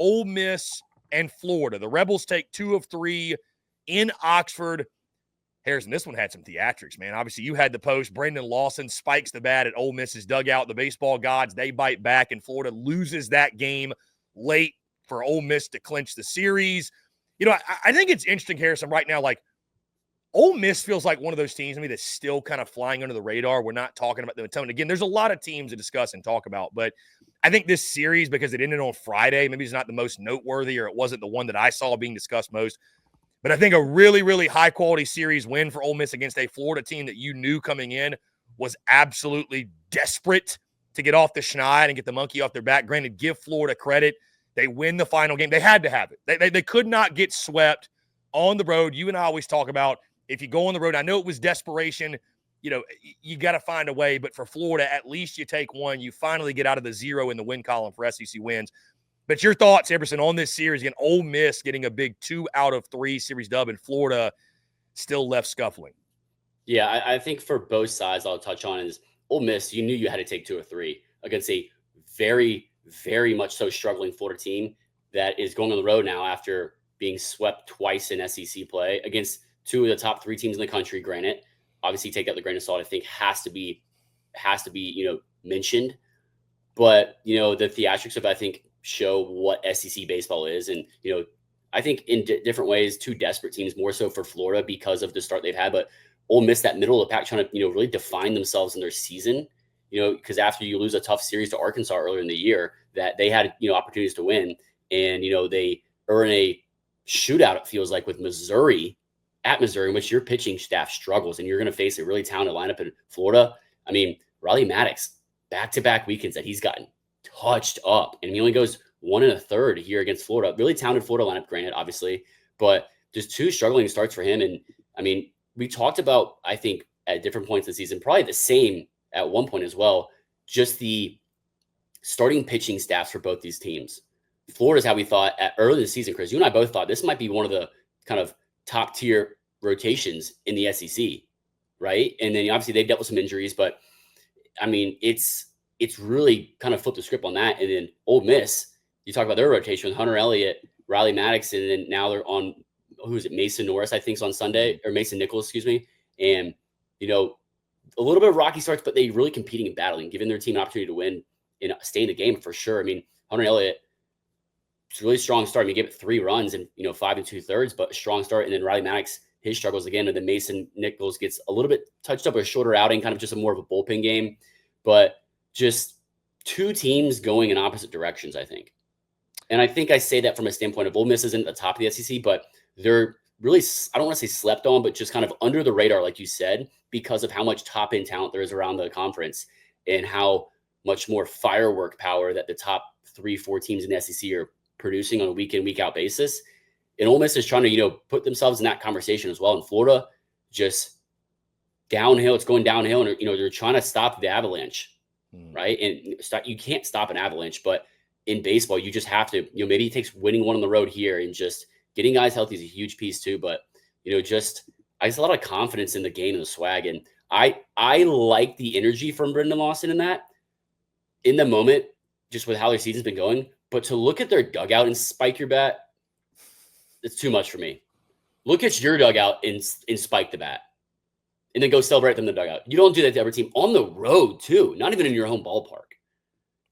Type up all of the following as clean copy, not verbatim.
Ole Miss and Florida. The Rebels take 2 of 3 in Oxford. Harrison, this one had some theatrics, man. Obviously, you had the post. Brendan Lawson spikes the bat at Ole Miss's dugout. The baseball gods, they bite back, and Florida loses that game late for Ole Miss to clinch the series. You know, I think it's interesting, Harrison, right now, like, Ole Miss feels like one of those teams to me that's still kind of flying under the radar. We're not talking about them a ton. Again, there's a lot of teams to discuss and talk about, but I think this series, because it ended on Friday, maybe it's not the most noteworthy, or it wasn't the one that I saw being discussed most. But I think a really, really high-quality series win for Ole Miss against a Florida team that you knew coming in was absolutely desperate to get off the schneid and get the monkey off their back. Granted, give Florida credit. They win the final game. They had to have it. They could not get swept on the road. You and I always talk about, if you go on the road, I know it was desperation. You know, you got to find a way. But for Florida, at least you take one. You finally get out of the 0 in the win column for SEC wins. But your thoughts, Emerson, on this series? Again, Ole Miss getting a big 2 out of 3 series dub, and Florida still left scuffling. Yeah, I think for both sides, I'll touch on is Ole Miss. You knew you had to take 2 or 3 against a very, very much so struggling Florida team that is going on the road now after being swept twice in SEC play against 2 of the top 3 teams in the country. Granted, obviously take that with a grain of salt. I think has to be mentioned, but the theatrics of, I think, show what SEC baseball is, and I think in different ways, 2 desperate teams, more so for Florida because of the start they've had, but Ole Miss, that middle of the pack, trying to really define themselves in their season. Because after you lose a tough series to Arkansas earlier in the year, that they had opportunities to win, and they earn a shootout, it feels like, with Missouri at Missouri, in which your pitching staff struggles, and you're going to face a really talented lineup in Florida. I mean, Riley Maddox, back-to-back weekends that he's gotten touched up, and he only goes 1 1/3 here against Florida. Really talented Florida lineup, granted, obviously, but just 2 struggling starts for him. And I mean, we talked about, I think, at different points of the season, probably the same at one point as well, just the starting pitching staffs for both these teams. Florida's how we thought at early in the season, Chris. You and I both thought this might be one of the kind of top tier rotations in the SEC, right? And then obviously they've dealt with some injuries, but I mean, it's really kind of flipped the script on that. And then Ole Miss, you talk about their rotation with Hunter Elliott, Riley Maddox, and then now they're on, who is it? Mason Norris, I think, is on Sunday, or Mason Nichols, excuse me. And, a little bit of rocky starts, but they really competing and battling, giving their team an opportunity to win and stay in the game for sure. I mean, Hunter Elliott, it's a really strong start. I mean, he gave it 3 runs and 5 2/3, but a strong start. And then Riley Maddox, his struggles again. And then Mason Nichols gets a little bit touched up with a shorter outing, kind of just more of a bullpen game. But just 2 teams going in opposite directions, I think. And I think I say that from a standpoint of Ole Miss isn't at the top of the SEC, but they're really, I don't want to say slept on, but just kind of under the radar, like you said, because of how much top-end talent there is around the conference and how much more firework power that the top 3-4 teams in the SEC are producing on a week-in, week-out basis. And Ole Miss is trying to, put themselves in that conversation as well. In Florida, just downhill, it's going downhill, and, they're trying to stop the avalanche, right? And you can't stop an avalanche, but in baseball, you just have to, maybe it takes winning one on the road here, and just getting guys healthy is a huge piece too. But, I just a lot of confidence in the game and the swag. And I like the energy from Brendan Lawson in that, in the moment, just with how their season's been going. But to look at their dugout and spike your bat, it's too much for me. Look at your dugout and spike the bat, and then go celebrate them in the dugout. You don't do that to every team on the road too, not even in your home ballpark.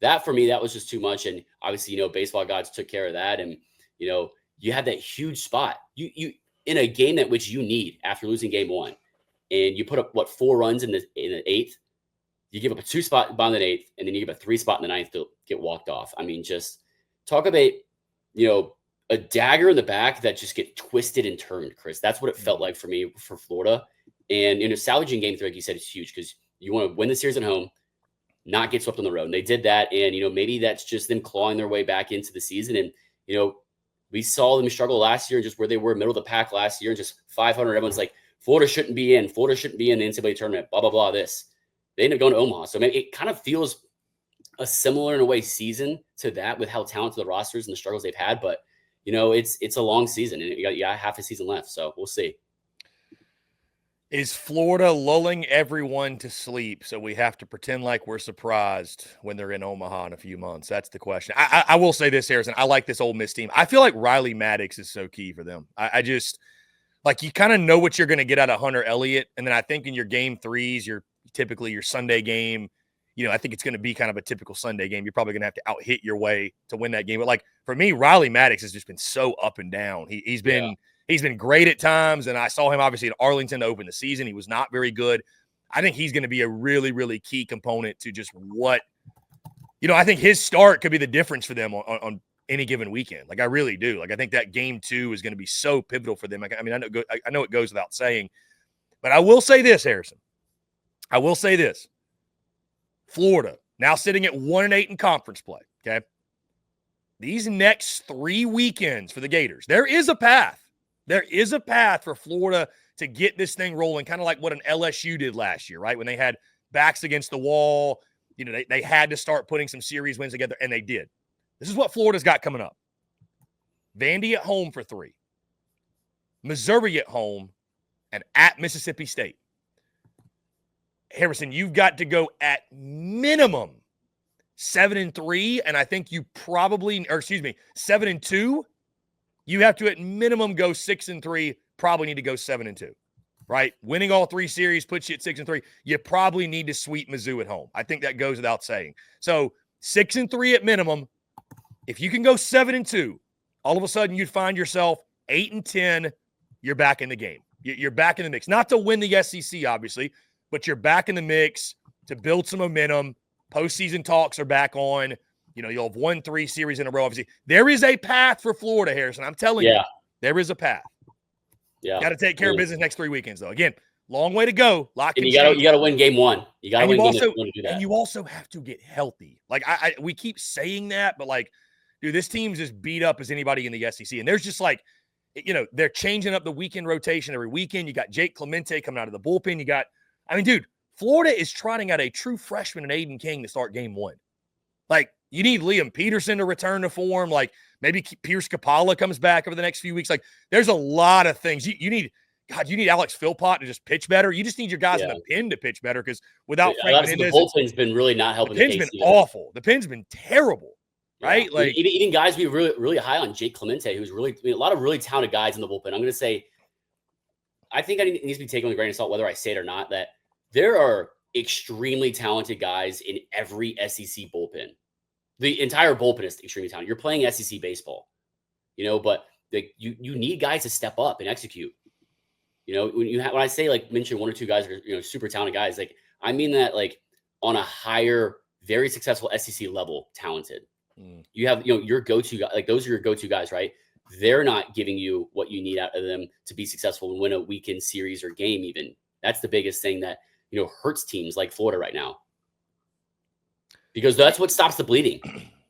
That, for me, that was just too much. And obviously, baseball gods took care of that. And, you had that huge spot. You in a game that which you need after losing game 1, and you put up 4 runs in the 8th. You give up a 2 spot in the 8th, and then you give a 3 spot in the 9th to get walked off. I mean, just talk about a dagger in the back that just get twisted and turned, Chris. That's what it felt like for me for Florida. And salvaging game 3, like you said, is huge because you want to win the series at home, not get swept on the road. And they did that, and maybe that's just them clawing their way back into the season. And we saw them struggle last year, just where they were middle of the pack last year, just 500. Everyone's like, Florida shouldn't be in the NCAA tournament, blah, blah, blah, this. They ended up going to Omaha. So maybe it kind of feels a similar, in a way, season to that with how talented the rosters and the struggles they've had. But, it's a long season, and you got half a season left. So we'll see. Is Florida lulling everyone to sleep so we have to pretend like we're surprised when they're in Omaha in a few months? That's the question. I will say this, Harrison. I like this Ole Miss team. I feel like Riley Maddox is so key for them. I just – like you kind of know what you're going to get out of Hunter Elliott. And then I think in your game threes, typically your Sunday game, I think it's going to be kind of a typical Sunday game. You're probably going to have to out-hit your way to win that game. But, like, for me, Riley Maddox has just been so up and down. He's been – He's been great at times, and I saw him obviously in Arlington to open the season. He was not very good. I think he's going to be a really, really key component to just what – I think his start could be the difference for them on any given weekend. Like, I really do. Like, I think that game 2 is going to be so pivotal for them. I know it goes without saying. But I will say this, Harrison. I will say this. Florida, now sitting at 1-8 in conference play, okay? These next 3 weekends for the Gators, there is a path. There is a path for Florida to get this thing rolling, kind of like what an LSU did last year, right? When they had backs against the wall, they had to start putting some series wins together, and they did. This is what Florida's got coming up. Vandy at home for 3. Missouri at home, and at Mississippi State. Harrison, you've got to go at minimum 7-3, and I think you probably – 7-2. You have to, at minimum, go 6-3, probably need to go 7-2, right? Winning all 3 series puts you at 6-3. You probably need to sweep Mizzou at home. I think that goes without saying. So 6-3 at minimum. If you can go 7-2, all of a sudden you'd find yourself 8-10. You're back in the game. You're back in the mix. Not to win the SEC, obviously, but you're back in the mix to build some momentum. Postseason talks are back on. You'll have won 3 series in a row, obviously. There is a path for Florida, Harrison. I'm telling you. There is a path. Yeah. Got to take care of business next 3 weekends, though. Again, long way to go. And you got to win game 1. You got to win game 1 to do that. And you also have to get healthy. Like, we keep saying that, but, like, dude, this team's as beat up as anybody in the SEC. And there's just, like, they're changing up the weekend rotation every weekend. You got Jake Clemente coming out of the bullpen. Dude, Florida is trotting out a true freshman in Aiden King to start game 1. Like, you need Liam Peterson to return to form. Like, maybe Pierce Capalla comes back over the next few weeks. Like, there's a lot of things. You need Alex Philpott to just pitch better. You just need your guys in the pen to pitch better because without Frank Menendez, the bullpen's been really not helping. The pen's been awful. The pen's been terrible, right? Like, even guys we really, really high on, Jake Clemente, who's really a lot of really talented guys in the bullpen. I'm going to say, I think it needs to be taken with a grain of salt, whether I say it or not, that there are extremely talented guys in every SEC bullpen. The entire bullpen is extremely talented. You're playing SEC baseball, but you need guys to step up and execute. When I say, like, mention 1 or 2 guys are super talented guys, like, I mean that, like, on a higher, very successful SEC level, talented. You have your go-to guys, like, those are your go-to guys, right? They're not giving you what you need out of them to be successful and win a weekend series or game. Even that's the biggest thing that hurts teams like Florida right now. Because that's what stops the bleeding.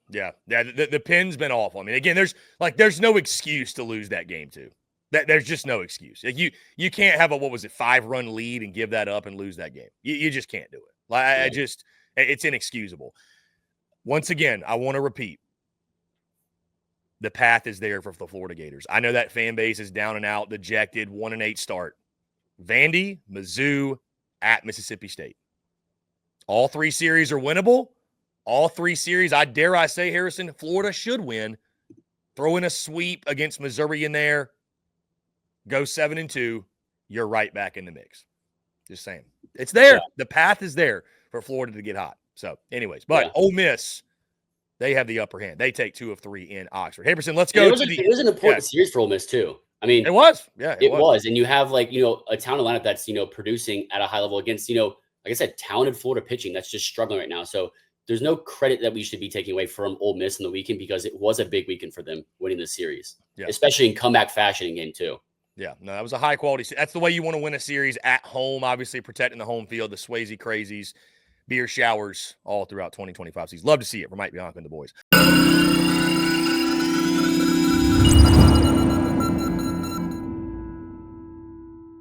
Yeah. The pin's been awful. Again, there's no excuse to lose that game too. There's just no excuse. Like, you can't have a 5-run lead and give that up and lose that game. You just can't do it. Like, it's inexcusable. Once again, I want to repeat. The path is there for the Florida Gators. I know that fan base is down and out, dejected, 1-8 start. Vandy, Mizzou, at Mississippi State. All 3 series are winnable. All 3 series, I dare say, Harrison, Florida should win. Throw in a sweep against Missouri in there. Go 7-2. You're right back in the mix. Just saying. It's there. Yeah. The path is there for Florida to get hot. So, anyways, but Ole Miss, they have the upper hand. They take 2 of 3 in Oxford. Harrison, let's go. It was an important series for Ole Miss too. It was. Yeah, it was. And you have, like, a talented lineup that's, producing at a high level against, like I said, talented Florida pitching that's just struggling right now. So there's no credit that we should be taking away from Ole Miss in the weekend because it was a big weekend for them winning the series, especially in comeback fashion in game 2. Yeah, no, that was a high quality. That's the way you want to win a series at home, obviously protecting the home field, the Swayze Crazies, beer showers all throughout 2025 season. Love to see it from Mike Bianca and the boys.